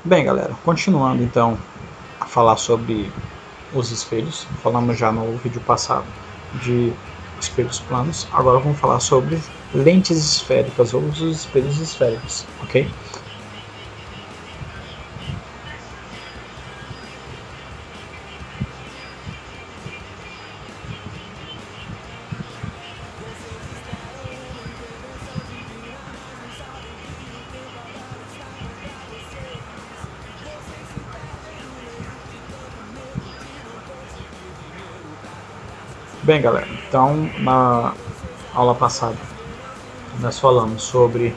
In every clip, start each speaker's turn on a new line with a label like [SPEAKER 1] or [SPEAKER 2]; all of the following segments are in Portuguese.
[SPEAKER 1] Bem, galera, continuando então a falar sobre os espelhos, falamos já no vídeo passado de espelhos planos, agora vamos falar sobre lentes esféricas ou os espelhos esféricos, ok? Bem, galera, então na aula passada nós falamos sobre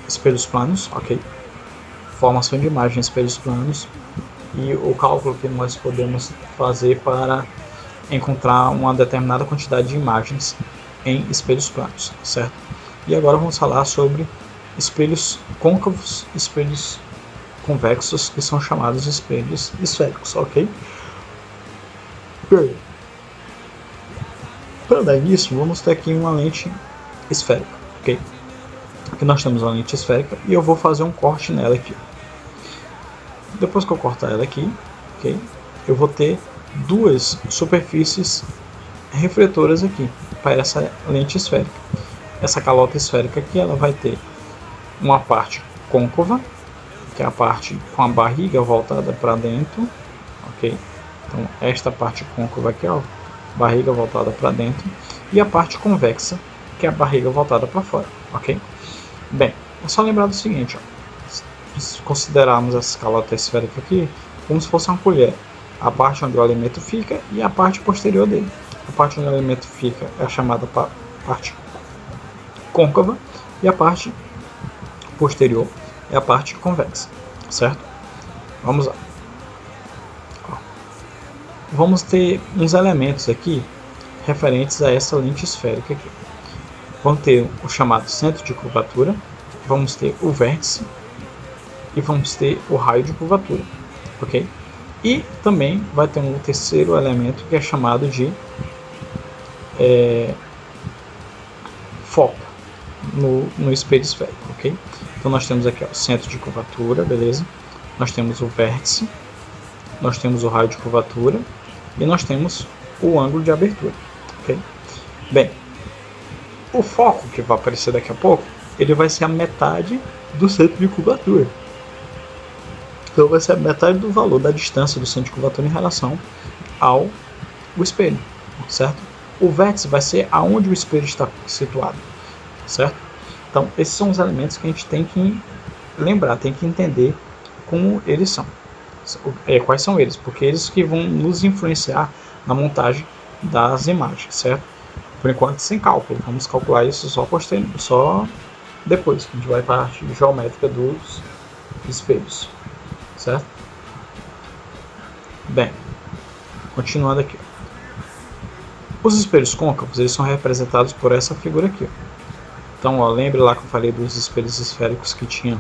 [SPEAKER 1] espelhos planos, ok? Formação de imagem em espelhos planos e o cálculo que nós podemos fazer para encontrar uma determinada quantidade de imagens em espelhos planos, certo? E agora vamos falar sobre espelhos côncavos, espelhos convexos, que são chamados de espelhos esféricos, ok? Para dar início, vamos ter aqui uma lente esférica, ok? Aqui nós temos uma lente esférica e eu vou fazer um corte nela aqui. Depois que eu cortar ela aqui, ok? Eu vou ter duas superfícies refletoras aqui para essa lente esférica. Essa calota esférica aqui, ela vai ter uma parte côncava, que é a parte com a barriga voltada para dentro, ok? Então esta parte côncava aqui, ó, barriga voltada para dentro, e a parte convexa, que é a barriga voltada para fora, ok? Bem, é só lembrar do seguinte, ó, se considerarmos essa calota esférica aqui como se fosse uma colher, a parte onde o alimento fica e a parte posterior dele. A parte onde o alimento fica é a chamada parte côncava e a parte posterior é a parte convexa, certo? Vamos lá. Vamos ter uns elementos aqui referentes a essa lente esférica aqui. Vamos ter o chamado centro de curvatura, vamos ter o vértice e vamos ter o raio de curvatura, ok? E também vai ter um terceiro elemento que é chamado de foco no espelho esférico, ok? Então nós temos aqui ó, o centro de curvatura, beleza? Nós temos o vértice, nós temos o raio de curvatura e nós temos o ângulo de abertura, ok? Bem, o foco que vai aparecer daqui a pouco, ele vai ser a metade do centro de curvatura. Então vai ser a metade do valor da distância do centro de curvatura em relação ao espelho, certo? O vértice vai ser aonde o espelho está situado, certo? Então esses são os elementos que a gente tem que lembrar, tem que entender como eles são. Quais são eles? Porque eles que vão nos influenciar na montagem das imagens, certo? Por enquanto sem cálculo, vamos calcular isso só depois, que a gente vai para a parte geométrica dos espelhos, certo? Bem, continuando aqui. Os espelhos côncavos, eles são representados por essa figura aqui. Então, ó, lembre lá que eu falei dos espelhos esféricos que tinham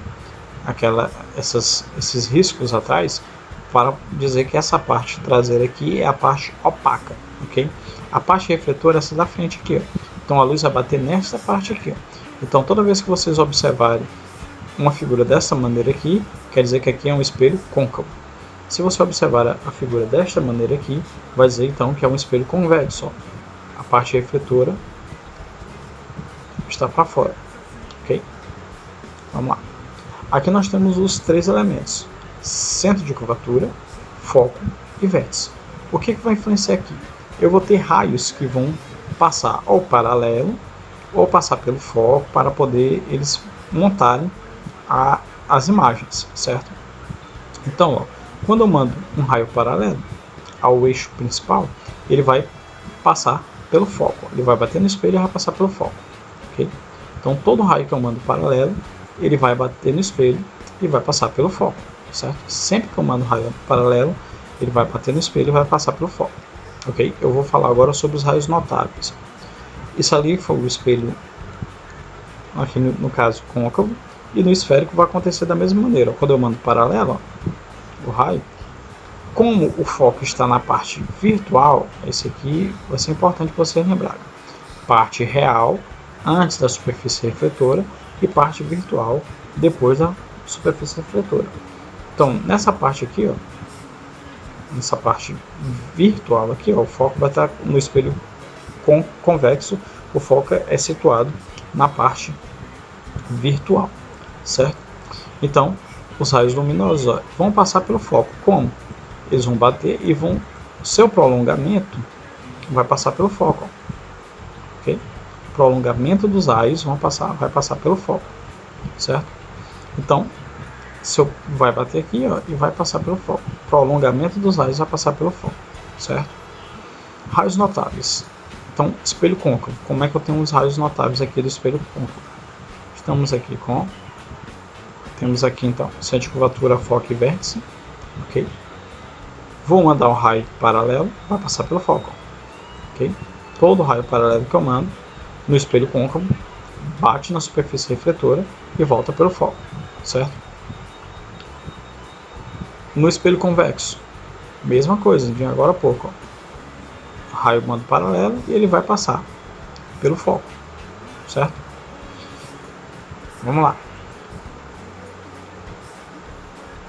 [SPEAKER 1] esses riscos atrás, para dizer que essa parte traseira aqui é a parte opaca, ok? A parte refletora é essa da frente aqui, ó. Então a luz vai bater nessa parte aqui, ó. Então toda vez que vocês observarem uma figura dessa maneira aqui, quer dizer que aqui é um espelho côncavo. Se você observar a figura desta maneira aqui, vai dizer então que é um espelho convexo, ó. A parte refletora está para fora, ok? Vamos lá. Aqui nós temos os três elementos: centro de curvatura, foco e vértice. O que vai influenciar aqui? Eu vou ter raios que vão passar ao paralelo ou passar pelo foco para poder eles montarem as imagens, certo? Então, ó, quando eu mando um raio paralelo ao eixo principal, ele vai passar pelo foco. Ele vai bater no espelho e vai passar pelo foco, ok? Então, todo raio que eu mando paralelo, ele vai bater no espelho e vai passar pelo foco, certo? Sempre que eu mando um raio paralelo, ele vai bater no espelho e vai passar pelo foco, ok? Eu vou falar agora sobre os raios notáveis. Isso ali foi o espelho, aqui no caso côncavo, e no esférico vai acontecer da mesma maneira. Quando eu mando paralelo, ó, o raio, como o foco está na parte virtual, esse aqui vai ser importante você lembrar. Parte real, antes da superfície refletora, e parte virtual depois da superfície refletora. Então, nessa parte aqui, ó, nessa parte virtual aqui, ó, o foco vai estar no espelho convexo, o foco é situado na parte virtual, certo? Então, os raios luminosos, ó, vão passar pelo foco. Como? Eles vão bater e vão... Seu prolongamento vai passar pelo foco, ó. Ok? Prolongamento dos raios vai passar pelo foco, certo? Então, vai bater aqui, ó, e vai passar pelo foco. Prolongamento dos raios vai passar pelo foco, certo? Raios notáveis. Então, espelho côncavo. Como é que eu tenho os raios notáveis aqui do espelho côncavo? Estamos aqui com... Temos aqui, então, centro de curvatura, foco e vértice. Ok? Vou mandar um raio paralelo, vai passar pelo foco. Ok? Todo raio paralelo que eu mando no espelho côncavo bate na superfície refletora e volta pelo foco, certo? No espelho convexo, mesma coisa, de agora a pouco, ó. Raio mando paralelo e ele vai passar pelo foco, certo? Vamos lá.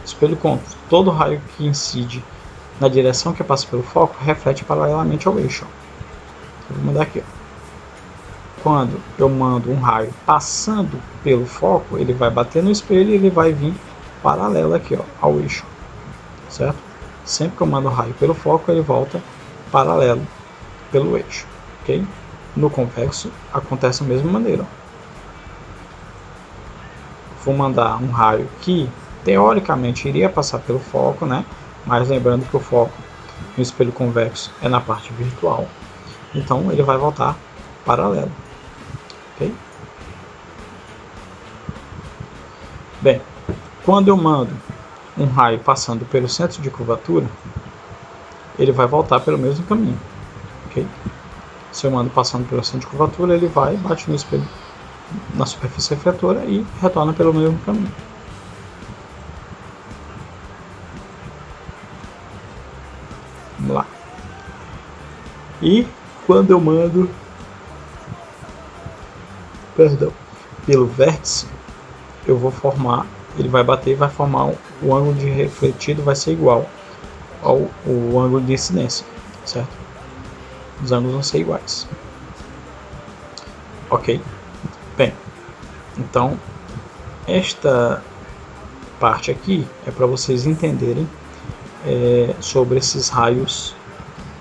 [SPEAKER 1] Espelho côncavo, todo raio que incide na direção que passa pelo foco reflete paralelamente ao eixo. Eu vou mandar aqui, ó. Quando eu mando um raio passando pelo foco, ele vai bater no espelho e ele vai vir paralelo aqui, ó, ao eixo, certo? Sempre que eu mando o raio pelo foco, ele volta paralelo pelo eixo, ok? No convexo acontece da mesma maneira, ó. Vou mandar um raio que teoricamente iria passar pelo foco, né? Mas lembrando que o foco no espelho convexo é na parte virtual, então ele vai voltar paralelo. Okay? Bem, quando eu mando um raio passando pelo centro de curvatura, ele vai voltar pelo mesmo caminho. Okay? Se eu mando passando pelo centro de curvatura, ele vai, bate no espelho, na superfície refletora e retorna pelo mesmo caminho. Vamos lá. E quando eu mando pelo vértice, eu vou formar, ele vai bater e vai formar o ângulo de refletido vai ser igual ao ângulo de incidência, certo? Os ângulos vão ser iguais. Ok? Bem, então esta parte aqui é para vocês entenderem sobre esses raios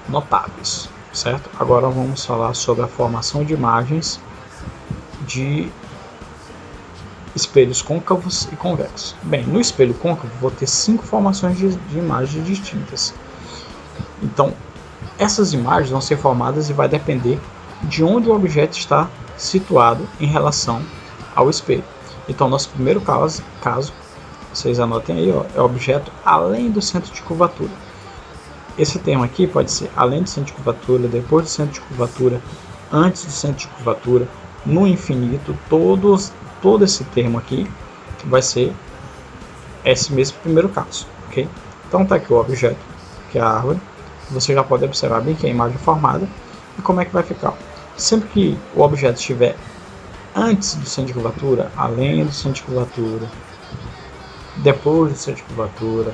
[SPEAKER 1] notáveis, certo? Agora vamos falar sobre a formação de imagens de espelhos côncavos e convexos. Bem, no espelho côncavo vou ter 5 formações de imagens distintas. Então, essas imagens vão ser formadas e vai depender de onde o objeto está situado em relação ao espelho. Então, nosso primeiro caso vocês anotem aí, ó, é objeto além do centro de curvatura. Esse termo aqui pode ser além do centro de curvatura, depois do centro de curvatura, antes do centro de curvatura, no infinito. Todo esse termo aqui vai ser esse mesmo primeiro caso, ok? Então tá aqui o objeto, que é a árvore. Você já pode observar bem que a imagem é formada e como é que vai ficar. Sempre que o objeto estiver antes do centro de curvatura, além do centro de curvatura, depois do centro de curvatura,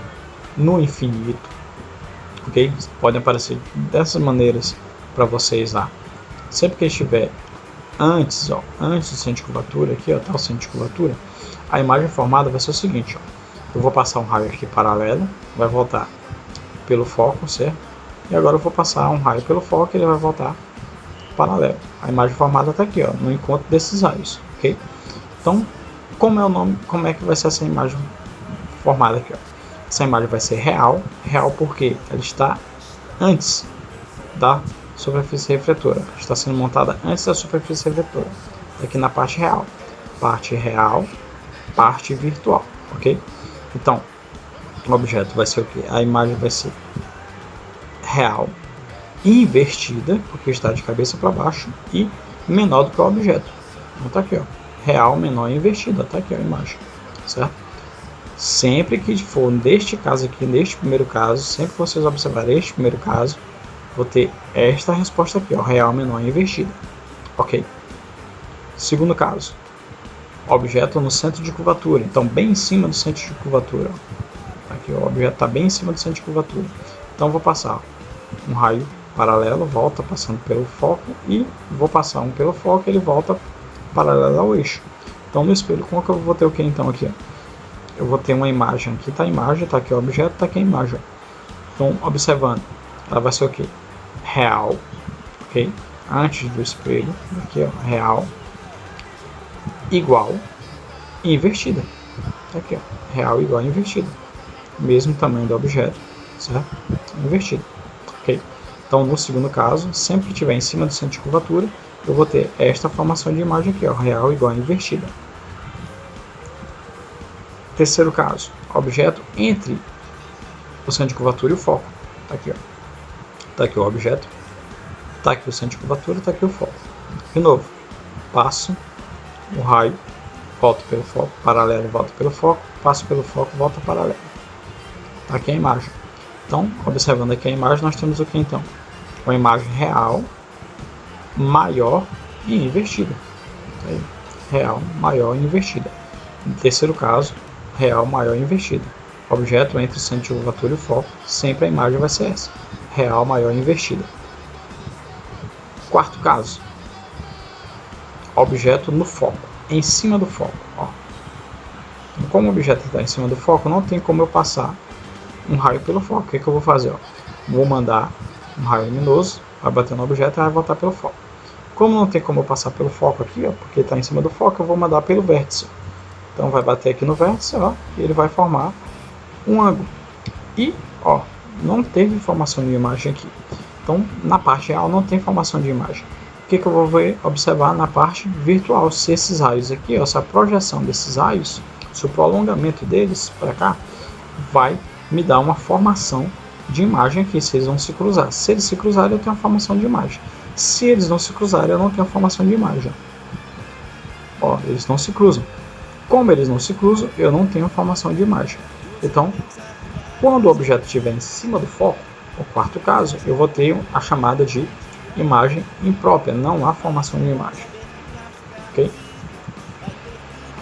[SPEAKER 1] no infinito, ok? Podem aparecer dessas maneiras para vocês lá. Sempre que estiver antes do centro de curvatura, aqui, ó, tá o centro de curvatura, a imagem formada vai ser o seguinte, ó. Eu vou passar um raio aqui paralelo, vai voltar pelo foco, certo? E agora eu vou passar um raio pelo foco e ele vai voltar paralelo. A imagem formada está aqui, ó, no encontro desses raios, ok? Então, como é que vai ser essa imagem formada aqui, ó? Essa imagem vai ser real porque ela está antes da superfície refletora, está sendo montada antes da superfície refletora, aqui na parte real, parte virtual, ok? Então, o objeto vai ser o que? A imagem vai ser real invertida, porque está de cabeça para baixo e menor do que o objeto. Então tá aqui, ó, real, menor e invertida, tá aqui a imagem, certo? Sempre que for neste caso aqui, neste primeiro caso, sempre que vocês observarem este primeiro caso, vou ter esta resposta aqui, ó, real, menor e invertida, ok? Segundo caso, objeto no centro de curvatura, então bem em cima do centro de curvatura. Aqui o objeto está bem em cima do centro de curvatura. Então vou passar um raio paralelo, volta passando pelo foco, e vou passar um pelo foco, ele volta paralelo ao eixo. Então no espelho côncavo eu vou ter o que então aqui? Eu vou ter uma imagem, aqui está a imagem, está aqui o objeto, está aqui a imagem. Então observando, ela vai ser o que? Real, ok? Antes do espelho, aqui ó, real, igual e invertida. Aqui ó, real igual e invertida. Mesmo tamanho do objeto, certo? Invertido, ok? Então no segundo caso, sempre que estiver em cima do centro de curvatura, eu vou ter esta formação de imagem aqui, ó, real igual a invertida. Terceiro caso, objeto entre o centro de curvatura e o foco. Tá aqui, ó. Tá aqui o objeto, tá aqui o centro de curvatura, tá aqui o foco. De novo, passo o raio, volto pelo foco, paralelo, volto pelo foco, passo pelo foco, volta paralelo. Tá aqui a imagem. Então, observando aqui a imagem, nós temos o que então? Uma imagem real, maior e invertida. Aí, real, maior e invertida. No terceiro caso, real, maior e invertida. Objeto entre o centro de curvatura e o foco, sempre a imagem vai ser essa. Real, maior e invertida. Quarto caso, objeto no foco, em cima do foco. Ó. Então, como o objeto está em cima do foco, não tem como eu passar um raio pelo foco. O que eu vou fazer? Ó? Vou mandar um raio luminoso, vai bater no objeto e vai voltar pelo foco. Como não tem como eu passar pelo foco aqui, ó, porque está em cima do foco, eu vou mandar pelo vértice. Então vai bater aqui no vértice, ó, e ele vai formar um ângulo. E, ó, não teve formação de imagem aqui. Então, na parte real não tem formação de imagem. O que eu vou observar na parte virtual? Se esses raios aqui, ó, se a projeção desses raios, se o prolongamento deles para cá, vai me dar uma formação de imagem aqui, se eles vão se cruzar. Se eles se cruzarem, eu tenho uma formação de imagem. Se eles não se cruzarem, eu não tenho formação de imagem. Ó, eles não se cruzam. Como eles não se cruzam, eu não tenho formação de imagem. Então, quando o objeto estiver em cima do foco, o quarto caso, eu vou ter a chamada de imagem imprópria, não há formação de imagem. Ok?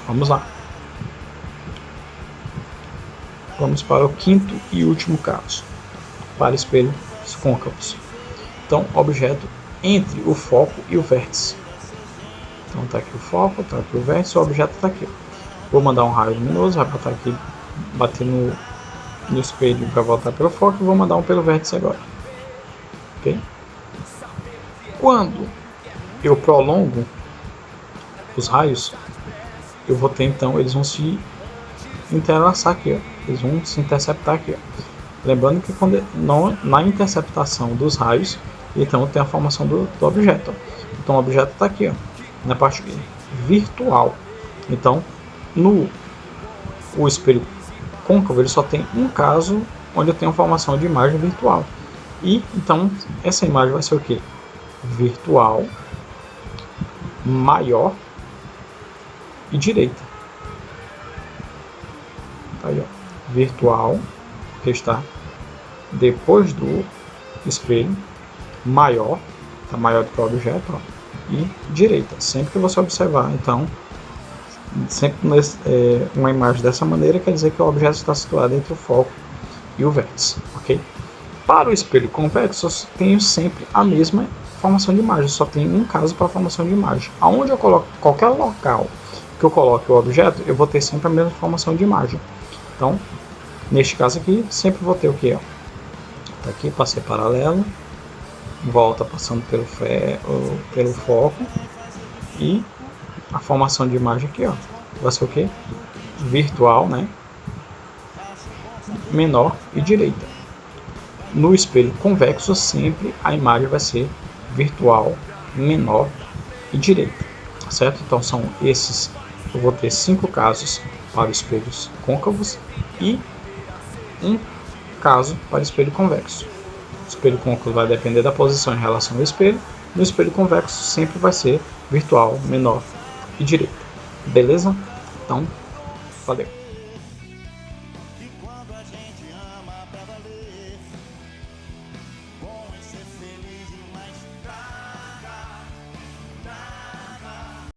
[SPEAKER 1] Vamos lá. Vamos para o quinto e último caso, para espelhos côncavos. Então, objeto entre o foco e o vértice. Então, está aqui o foco, está aqui o vértice, o objeto está aqui. Vou mandar um raio luminoso, vai botar aqui, bater no espelho para voltar pelo foco, e vou mandar um pelo vértice agora. Ok? Quando eu prolongo os raios, eu vou ter então, eles vão se entrelaçar aqui, ó. Eles vão se interceptar aqui, ó. Lembrando que quando na interceptação dos raios, então tem a formação do objeto. Ó. Então o objeto está aqui, ó, na parte virtual. Então o espelho côncavo ele só tem um caso onde eu tenho formação de imagem virtual. E então essa imagem vai ser o que? Virtual, maior e direita. Tá aí, ó. Virtual, que está depois do espelho, maior, está maior do que o objeto, ó, e direita. Sempre que você observar, então, sempre uma imagem dessa maneira quer dizer que o objeto está situado entre o foco e o vértice, ok? Para o espelho convexo, eu tenho sempre a mesma formação de imagem, só tem um caso para a formação de imagem. Aonde eu coloco qualquer local que eu coloque o objeto, eu vou ter sempre a mesma formação de imagem. Então, neste caso aqui, sempre vou ter o que? Tá aqui, passei paralelo, volta passando pelo foco, e a formação de imagem aqui, ó, vai ser o que? Virtual, né? Menor e direita. No espelho convexo, sempre a imagem vai ser virtual, menor e direita, certo? Então são esses, eu vou ter 5 casos para espelhos côncavos e um caso para espelho convexo. O espelho côncavo vai depender da posição em relação ao espelho. No espelho convexo sempre vai ser virtual, menor e direita. Beleza? Então, valeu!